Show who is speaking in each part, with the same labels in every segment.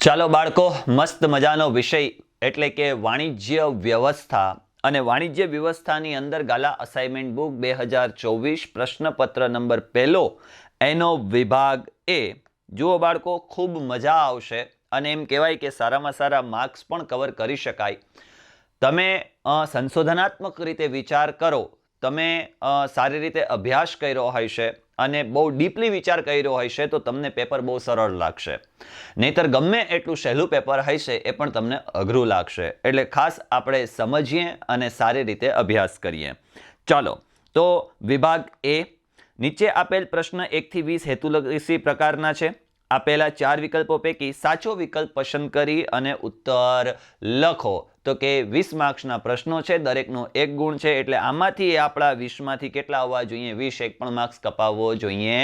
Speaker 1: ચાલો બાળકો, મસ્ત મજાનો વિષય એટલે કે વાણિજ્ય વ્યવસ્થા અને વાણિજ્ય વ્યવસ્થાની અંદર ગાલા અસાઇનમેન્ટ બુક 2024 પ્રશ્નપત્ર નંબર 1 એનો વિભાગ એ. જુઓ બાળકો, ખૂબ મજા આવશે અને એમ કહેવાય કે સારામાં સારા માર્ક્સ પણ કવર કરી શકાય. તમે સંશોધનાત્મક રીતે વિચાર કરો, તમે સારી રીતે અભ્યાસ કર્યો હશે અને બહુ ડીપલી વિચાર કર્યો હશે તો તમને પેપર બહુ સરળ લાગશે. નહીતર ગમે એટલું સહેલું પેપર હશે એ પણ તમને અઘરું લાગશે. એટલે ખાસ આપણે સમજીએ અને સારી રીતે અભ્યાસ કરીએ. ચાલો, તો વિભાગ એ. નીચે આપેલ પ્રશ્ન 1 થી 20 હેતુલક્ષી પ્રકારના છે. આપેલા 4 વિકલ્પો પૈકી સાચો વિકલ્પ પસંદ કરી અને ઉત્તર લખો. તો કે 20 માર્ક્સના પ્રશ્નો છે, દરેકનો 1 ગુણ છે, એટલે આમાંથી આપણા 20માંથી કેટલા આવવા જોઈએ? 20. એક પણ માર્ક્સ કપાવવો જોઈએ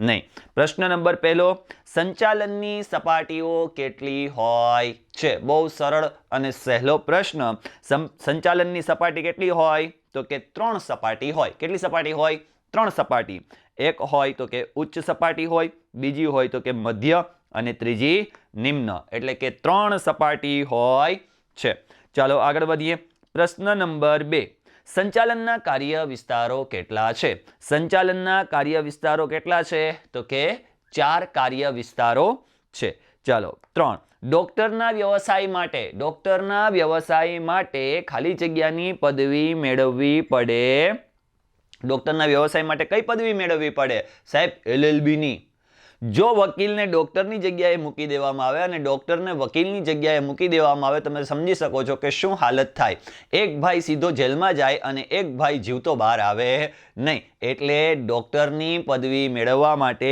Speaker 1: નહીં. પ્રશ્ન નંબર 1, સંચાલનની સપાટીઓ કેટલી હોય છે? બહુ સરળ અને સહેલો પ્રશ્ન. સંચાલનની સપાટી કેટલી હોય? તો કે 3 સપાટી હોય. કેટલી સપાટી હોય? 3 સપાટી. એક હોય તો કે ઉચ્ચ સપાટી હોય, બીજી હોય તો કે મધ્ય અને ત્રીજી નિમ્ન. એટલે કે 3 સપાટી હોય છે. ચાલો આગળ વધીએ. પ્રશ્ન નંબર 2, સંચાલનના કાર્ય વિસ્તારો કેટલા છે? સંચાલનના કાર્ય વિસ્તારો કેટલા છે? તો કે 4 કાર્ય વિસ્તારો છે. ચાલો 3, ડોક્ટરના વ્યવસાય માટે ખાલી જગ્યાની પદવી મેળવવી પડે. ડોક્ટરના વ્યવસાય માટે કઈ પદવી મેળવવી પડે? સાહેબ, LLB ની. જો વકીલને ડોક્ટરની જગ્યાએ મૂકી દેવામાં આવે અને ડોક્ટરને વકીલની જગ્યાએ મૂકી દેવામાં આવે, તમે સમજી શકો છો કે શું હાલત થાય. એક ભાઈ સીધો જેલમાં જાય અને એક ભાઈ જીવતો બહાર આવે નહીં. એટલે ડોક્ટરની પદવી મેળવવા માટે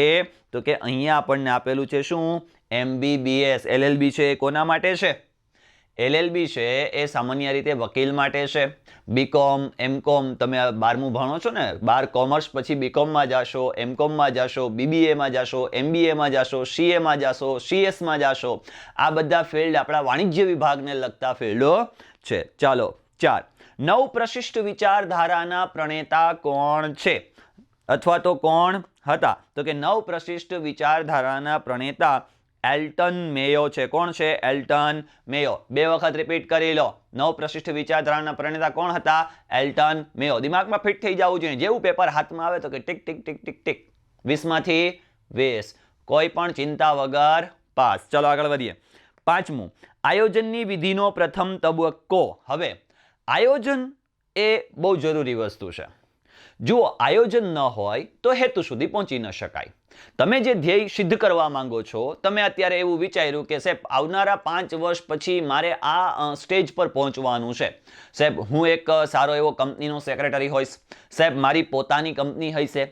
Speaker 1: તો કે અહીંયા આપણને આપેલું છે શું? MBBS. LLB છે એ કોના માટે છે? LLB છે એ સામાન્ય રીતે વકીલ માટે છે. BCom, MCom, તમે 12મું ભણો છો ને, 12 કોમર્સ પછી BComમાં જાશો, MComમાં જાશો, BBAમાં જાશો, MBAમાં જાશો, CAમાં જાશો, CSમાં જાશો. આ બધા ફિલ્ડ આપણા વાણિજ્ય વિભાગને લગતા ફિલ્ડો છે. ચાલો 4, નવ પ્રશિષ્ટ વિચારધારાના પ્રણેતા કોણ છે? અથવા તો કોણ હતા? તો કે નવ પ્રશિષ્ટ વિચારધારાના પ્રણેતા એલ્ટન મેયો છે. કોણ છે? એલ્ટન મેયો. 2 વખત રિપીટ કરી લો. નવ પ્રશિષ્ટ વિચારધારાના પ્રણેતા કોણ હતા? એલ્ટન મેયો. દિમાગમાં ફિટ થઈ જવું જોઈએ. જેવું પેપર હાથમાં આવે તો કે tick tick tick tick tick. 20માંથી 20. કોઈ પણ ચિંતા વગર પાસ. ચલો આગળ વધીએ. 5મું, આયોજનની વિધિનો પ્રથમ તબક્કો. હવે આયોજન એ બહુ જરૂરી વસ્તુ છે. જુઓ, આયોજન ન હોય તો હેતુ સુધી પહોંચી ન શકાય. તમે જે ધ્યેય સિદ્ધ કરવા માંગો છો, તમે અત્યારે એવું વિચાર્યું કે સાહેબ આવનારા 5 વર્ષ પછી મારે આ સ્ટેજ પર પહોંચવાનું છે. સાહેબ, હું એક સારો એવો કંપનીનો સેક્રેટરી હોઈશ. સાહેબ, મારી પોતાની કંપની હશે.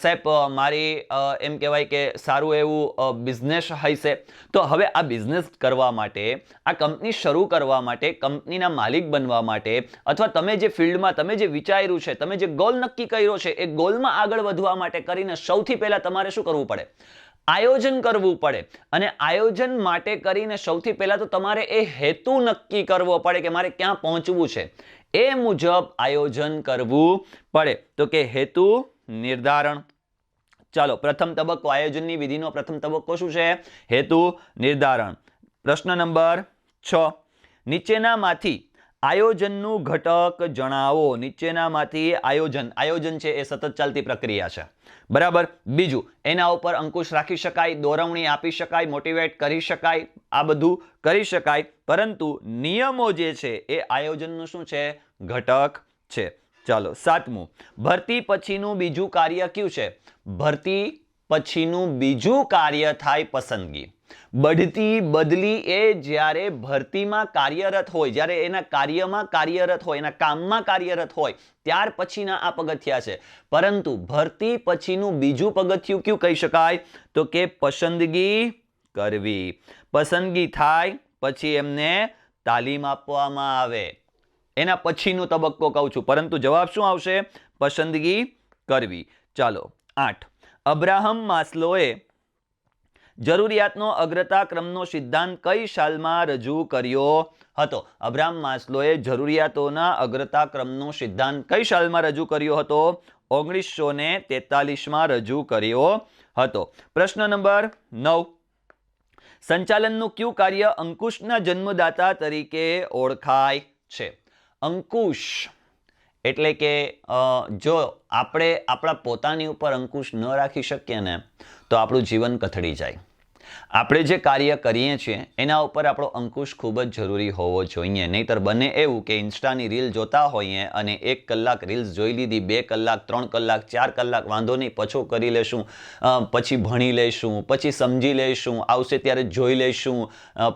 Speaker 1: સાહેબ, મારી એમ કહેવાય કે સારું એવું બિઝનેસ હશે. તો હવે આ બિઝનેસ કરવા માટે, આ કંપની શરૂ કરવા માટે, કંપનીના માલિક બનવા માટે, અથવા તમે જે ફિલ્ડમાં તમે જે વિચાર્યું છે, તમે જે ગોલ નક્કી કર્યો છે, એ ગોલમાં આગળ વધવા માટે કરીને સૌથી પહેલા તમારે શું કરવું પડે? આયોજન કરવું પડે. અને આયોજન માટે કરીને સૌથી પહેલા તો તમારે એ હેતુ નક્કી કરવો પડે કે મારે ક્યાં પહોંચવું છે. એ મુજબ આયોજન કરવું પડે. તો કે હેતુ નિર્ધારણ. ચાલો, પ્રથમ તબક્કો, આયોજનની વિધિનો પ્રથમ તબક્કો શું છે? હેતુ નિર્ધારણ. પ્રશ્ન નંબર 6, નીચેનામાંથી આયોજનનું ઘટક જણાવો. નીચેનામાંથી આયોજન છે એ સતત ચાલતી પ્રક્રિયા છે. બરાબર. બીજું, એના ઉપર અંકુશ રાખી શકાય, દોરવણી આપી શકાય, મોટિવેટ કરી શકાય, આ બધું કરી શકાય. પરંતુ નિયમો જે છે એ આયોજનનું શું છે? ઘટક છે. ચાલો 7મું, ભરતી પછીનું બીજું કાર્ય કયું છે? ભરતી પછીનું બીજું કાર્ય થાય પસંદગી. બઢતી બદલી એ જ્યારે ભરતીમાં કાર્યરત હોય, જ્યારે એના કાર્યમાં કાર્યરત હોય, એના કામમાં કાર્યરત હોય, ત્યાર પછીના આ પગથિયા છે. પરંતુ ભરતી પછીનું બીજું પગથિયું કયું કહી શકાય? તો કે પસંદગી કરવી. પસંદગી થાય પછી એમને તાલીમ આપવામાં આવે. એના પછીનો તબક્કો કહું છું, પરંતુ જવાબ શું આવશે? પસંદગી કરવી. ચાલો 8, અબ્રાહમ માસ્લોએ જરૂરિયાતનો અગ્રતા ક્રમનો સિદ્ધાંત કઈ સાલમાં રજૂ કર્યો હતો? અબ્રાહમ માસ્લોએ જરૂરિયાતોના અગ્રતા ક્રમનો સિદ્ધાંત કઈ સાલમાં રજૂ કર્યો હતો? 1943માં રજૂ કર્યો હતો. પ્રશ્ન નંબર 9, સંચાલનનું કયું કાર્ય અંકુશના જન્મદાતા તરીકે ઓળખાય છે? અંકુશ એટલે કે જો આપણે આપણા પોતાની ઉપર અંકુશ ન રાખી શકીએ ને તો આપણું જીવન કથળી જાય. આપણે જે કાર્ય કરીએ છીએ એના ઉપર આપણો અંકુશ ખૂબ જ જરૂરી હોવો જોઈએ. નહીંતર બને એવું કે ઇન્સ્ટાની રીલ જોતા હોઈએ અને 1 કલાક રીલ્સ જોઈ લીધી, 2 કલાક, 3 કલાક, 4 કલાક, વાંધો નહીં, પછો કરી લેશું, પછી ભણી લઈશું, પછી સમજી લઈશું, આવશે ત્યારે જોઈ લઈશું,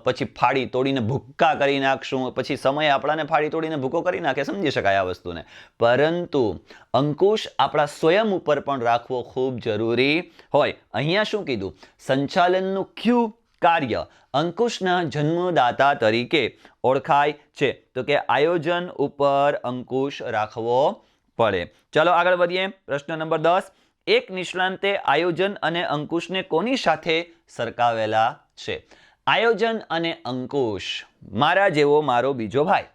Speaker 1: પછી ફાડી તોડીને ભૂક્કા કરી નાખશું, પછી સમય આપણાને ફાડી તોડીને ભૂકો કરી નાખે, સમજી શકાય આ વસ્તુને. પરંતુ અંકુશ આપણા સ્વયં ઉપર પણ રાખવો ખૂબ જરૂરી હોય. અહીંયા શું કીધું? સંચાલનનું કયું કાર્ય અંકુશના જન્મદાતા તરીકે ઓળખાય છે? તો કે આયોજન ઉપર અંકુશ રાખવો પડે. ચલો આગળ વધીએ. પ્રશ્ન નંબર 10. એક નિષ્ણાંતે આયોજન અને અંકુશને કોની સાથે સરખાવેલા છે? આયોજન અને અંકુશ મારા જેવો મારો બીજો ભાઈ,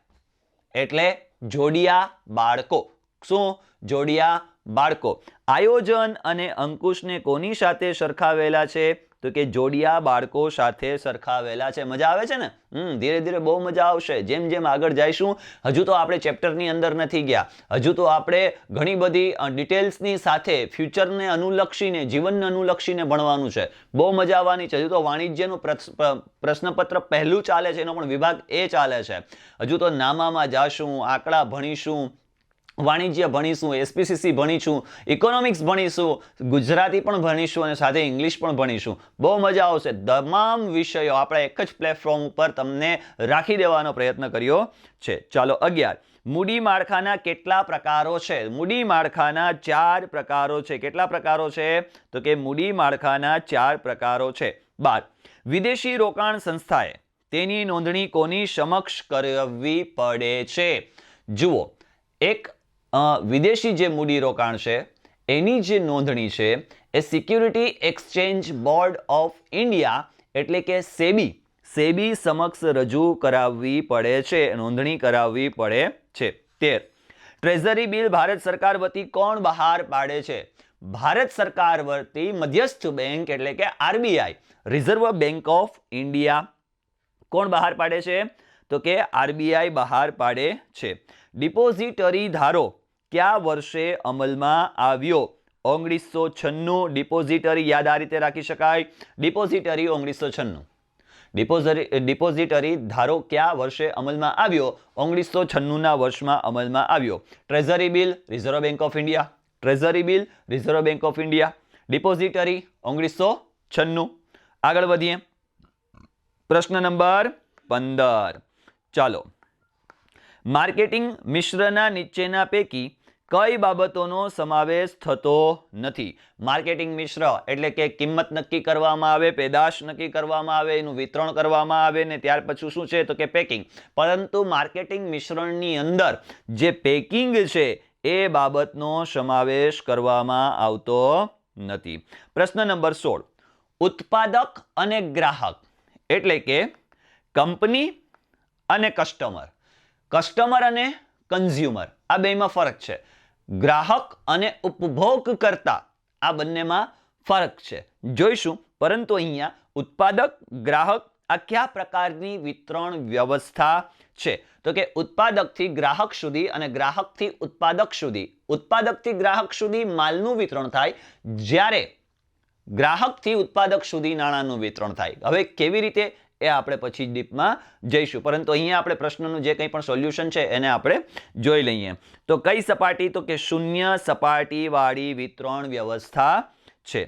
Speaker 1: એટલે જોડિયા બાળકો. શું? જોડિયા બાળકો. આયોજન અને અંકુશને કોની સાથે સરખાવેલા છે? તો કે જોડિયા બાળકો સાથે સરખાવેલા છે. મજા આવે છે ને? ધીરે ધીરે બહુ મજા આવશે. જેમ જેમ આગળ જઈશું, હજુ તો આપણે ચેપ્ટરની અંદર નથી ગયા, હજુ તો આપણે ઘણી બધી ડિટેલ્સની સાથે ફ્યુચરને અનુલક્ષીને, જીવનને અનુલક્ષીને ભણવાનું છે. બહુ મજા આવવાની છે. હજુ તો વાણિજ્યનું પ્રશ્નપત્ર પહેલું ચાલે છે, એનો પણ વિભાગ એ ચાલે છે. હજુ તો નામામાં જાશું, આંકડા ભણીશું, વાણિજ્ય ભણીશું, એસપીસીસી ભણીશું, ઇકોનોમિક્સ ભણીશું, ગુજરાતી પણ ભણીશું અને સાથે ઇંગ્લિશ પણ ભણીશું. બહુ મજા આવશે. તમામ વિષયો આપણે એક જ પ્લેટફોર્મ ઉપર તમને રાખી દેવાનો પ્રયત્ન કર્યો છે. ચાલો 11. મૂડી માળખાના કેટલા પ્રકારો છે? મૂડી માળખાના 4 પ્રકારો છે. કેટલા પ્રકારો છે? તો કે મૂડી માળખાના 4 પ્રકારો છે. 12. વિદેશી રોકાણ સંસ્થાએ તેની નોંધણી કોની સમક્ષ કરવી પડે છે? જુઓ, એક વિદેશી જે મૂડીરોકાણ છે એની જે નોંધણી છે એ security exchange board of India એટલે કે સેબી સમક્ષ રજૂ કરાવવી પડે છે, નોંધણી કરાવવી પડે છે. 13. ટ્રેઝરી બિલ ભારત સરકાર વતી કોણ બહાર પાડે છે? ભારત સરકાર વતી મધ્યસ્થ બેંક એટલે કે RBI, reserve bank of India. કોણ બહાર પાડે છે? તો કે આરબીઆઈ બહાર પાડે છે. ડિપોઝિટરી ધારો કયા વર્ષે અમલમાં આવ્યો? 1996. ડિપોઝિટરી યાદ આ રીતે રાખી શકાય. ડિપોઝિટરી 1996. ડિપોઝિટરી ધારો કયા વર્ષે અમલમાં આવ્યો? 1996ના વર્ષમાં અમલમાં આવ્યો. Treasury bill, reserve bank of India. Treasury bill, reserve bank of India. Depository 1996. આગળ વધીએ. પ્રશ્ન નંબર 15. ચાલો. માર્કેટિંગ મિશ્રના નીચેના પૈકી કઈ બાબતોનો સમાવેશ થતો નથી? માર્કેટિંગ મિશ્ર એટલે કે કિંમત નક્કી કરવામાં આવે, પેદાશ નક્કી કરવામાં આવે, એનું વિતરણ કરવામાં આવે ને ત્યાર પછી શું છે? તો કે પેકિંગ. પરંતુ માર્કેટિંગ મિશ્રણની અંદર જે પેકિંગ છે એ બાબતનો સમાવેશ કરવામાં આવતો નથી. પ્રશ્ન નંબર 16. ઉત્પાદક અને ગ્રાહક એટલે કે કંપની અને કસ્ટમર, કસ્ટમર અને કન્ઝ્યુમર, આ બેમાં ફરક છે. ગ્રાહક અને ઉપભોગકર્તા, આ બંનેમાં ફરક છે, જોઈશું. પરંતુ અહીંયા ઉત્પાદક, ગ્રાહક આ કયા પ્રકારની વિતરણ વ્યવસ્થા છે? તો કે ઉત્પાદકથી ગ્રાહક સુધી અને ગ્રાહકથી ઉત્પાદક સુધી, ઉત્પાદકથી ગ્રાહક સુધી માલનું વિતરણ થાય, જ્યારે ગ્રાહકથી ઉત્પાદક સુધી નાણાંનું વિતરણ થાય. હવે કેવી રીતે એ આપણે પછી ડીપમાં જઈશું, પરંતુ અહીંયા આપણે પ્રશ્નનું જે કંઈ પણ સોલ્યુશન છે એને આપણે જોઈ લઈએ. તો કઈ સપાટી? તો કે શૂન્ય સપાટીવાળી વિતરણ વ્યવસ્થા છે.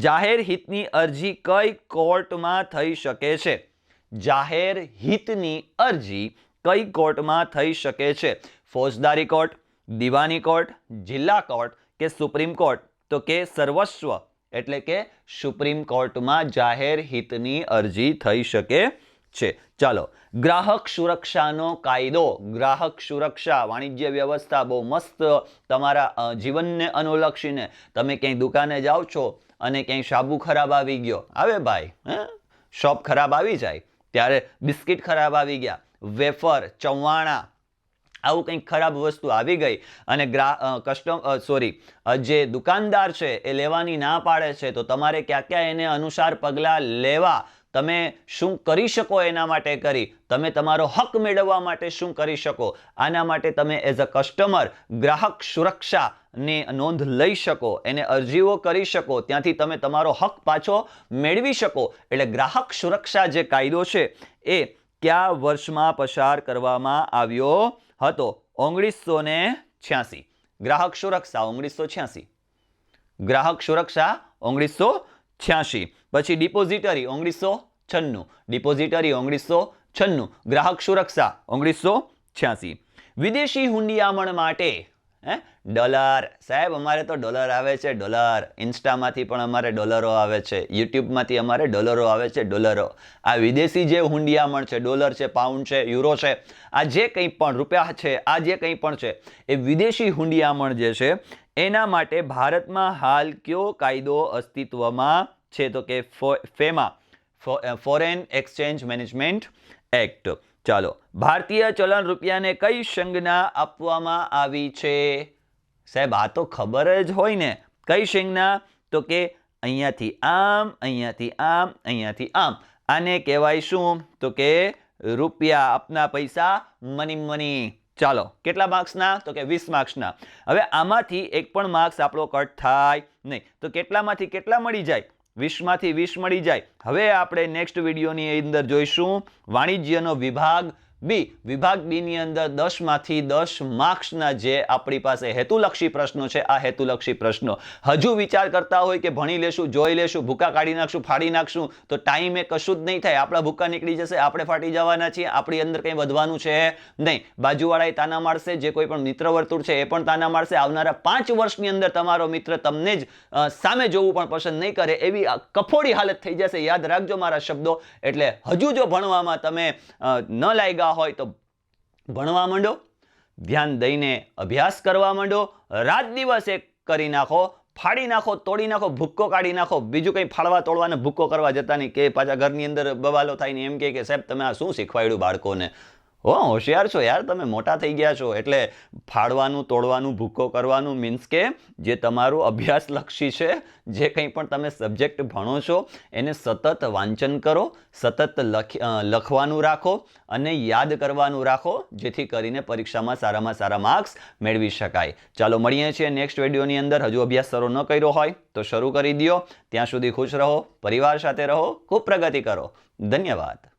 Speaker 1: જાહેર હિતની અરજી કઈ કોર્ટમાં થઈ શકે છે? જાહેર હિતની અરજી કઈ કોર્ટમાં થઈ શકે છે? ફોજદારી કોર્ટ, દીવાની કોર્ટ, જિલ્લા કોર્ટ કે સુપ્રીમ કોર્ટ? તો કે સર્વસ્વ એટલે કે સુપ્રીમ કોર્ટમાં જાહેર હિતની અરજી થઈ શકે છે. ચાલો. ગ્રાહક સુરક્ષાનો કાયદો, ગ્રાહક સુરક્ષા વાણિજ્ય વ્યવસ્થા બહુ મસ્ત. તમારા જીવનને અનુલક્ષીને તમે ક્યાંય દુકાને જાઓ છો અને ક્યાંય સાબુ ખરાબ આવી ગયો, આવે ભાઈ, શોપ ખરાબ આવી જાય, ત્યારે બિસ્કિટ ખરાબ આવી ગયા, વેફર, ચવાણા, આવું કંઈક ખરાબ વસ્તુ આવી ગઈ અને જે દુકાનદાર છે એ લેવાની ના પાડે છે, તો તમારે ક્યાં ક્યાં એને અનુસાર પગલાં લેવા, તમે શું કરી શકો એના માટે કરી, તમે તમારો હક મેળવવા માટે શું કરી શકો, આના માટે તમે એઝ અ કસ્ટમર ગ્રાહક સુરક્ષાની નોંધ લઈ શકો, એને અરજીઓ કરી શકો, ત્યાંથી તમે તમારો હક પાછો મેળવી શકો. એટલે ગ્રાહક સુરક્ષા જે કાયદો છે એ કયા વર્ષમાં પસાર કરવામાં આવ્યો હતો? 1986. ગ્રાહક સુરક્ષા 1986. ગ્રાહક સુરક્ષા 1986. પછી ડિપોઝિટરી 1996. ડિપોઝિટરી 1996. ગ્રાહક સુરક્ષા 1986. વિદેશી હુંડિયામણ માટે ડોલર. સાહેબ અમારે તો ડોલર આવે છે, ડોલર. ઇન્સ્ટામાંથી પણ અમારે ડોલરો આવે છે, યુટ્યુબમાંથી અમારે ડોલરો આવે છે, ડોલરો. આ વિદેશી જે હુંડિયામણ છે, ડોલર છે, પાઉન્ડ છે, યુરો છે, આ જે કંઈ પણ રૂપિયા છે, આ જે કંઈ પણ છે, એ વિદેશી હુંડિયામણ જે છે એના માટે ભારતમાં હાલ કયો કાયદો અસ્તિત્વમાં છે? તો કે ફેમા, ફોરેન એક્સચેન્જ મેનેજમેન્ટ એક્ટ. ચાલો, ભારતીય ચલણ રૂપિયાને કઈ સંજ્ઞા આપવામાં આવી છે? સાહેબ આ તો ખબર જ હોય ને. કઈ સંજ્ઞા? તો કે અહીંયાથી આમ, અહીંયાથી આમ, અહીંયાથી આમ. આને કહેવાય શું? તો કે રૂપિયા. આપના પૈસા, મની મની. ચાલો, કેટલા માર્ક્સના? તો કે 20 માર્ક્સના. હવે આમાંથી એક પણ માર્ક્સ આપણો કટ થાય નહીં. તો કેટલામાંથી કેટલા મળી જાય? 20માંથી 20 મળી જાય. હવે આપણે નેક્સ્ટ વિડીયોની અંદર જોઈશું વાણિજ્યનો વિભાગ બી. વિભાગ બી ની અંદર 10માંથી 10 માર્ક્સના જે આપણી પાસે હેતુલક્ષી પ્રશ્નો છે, આ હેતુલક્ષી પ્રશ્નો હજુ વિચાર કરતા હોય કે ભણી લેશું, જોઈ લેશું, ભૂકા કાઢી નાખશું, ફાડી નાખશું, તો ટાઈમે કશું જ નહીં થાય. આપણા ભૂકા નીકળી જશે, આપણે ફાટી જવાના છીએ, આપણી અંદર કંઈ વધવાનું છે નહીં. બાજુવાળા તાના મારશે, જે કોઈ પણ મિત્ર વર્તુળ છે એ પણ તાના મારશે. આવનારા 5 વર્ષની અંદર તમારો મિત્ર તમને જ સામે જોવું પણ પસંદ નહીં કરે, એવી કફોડી હાલત થઈ જશે. યાદ રાખજો મારા શબ્દો. એટલે હજુ જો ભણવામાં તમે ન લાગ્યા હોય તો ભણવા માંડો, ધ્યાન દઈને અભ્યાસ કરવા માંડો, રાત દિવસ એક કરી નાખો, ફાડી નાખો, તોડી નાખો, ભૂક્કો કાઢી નાખો. બીજું કંઈ ફાળવા તોડવાને ભૂક્કો કરવા જતા નહીં કે પાછા ઘરની અંદર બવાલો થાય ને એમ કે સાહેબ તમે આ શું શીખવાડ્યું બાળકોને. હોશિયાર છો યાર, તમે મોટા થઈ ગયા છો. એટલે ફાડવાનું, તોડવાનું, ભૂક્કો કરવાનું મીન્સ કે જે તમારું અભ્યાસલક્ષી છે, જે કંઈ પણ તમે સબ્જેક્ટ ભણો છો એને સતત વાંચન કરો, સતત લખવાનું રાખો અને યાદ કરવાનું રાખો, જેથી કરીને પરીક્ષામાં સારામાં સારા માર્ક્સ મેળવી શકાય. ચાલો મળીએ છીએ નેક્સ્ટ વિડીયોની અંદર. હજુ અભ્યાસ શરૂ ન કર્યો હોય તો શરૂ કરી દો. ત્યાં સુધી ખુશ રહો, પરિવાર સાથે રહો, ખૂબ પ્રગતિ કરો. ધન્યવાદ.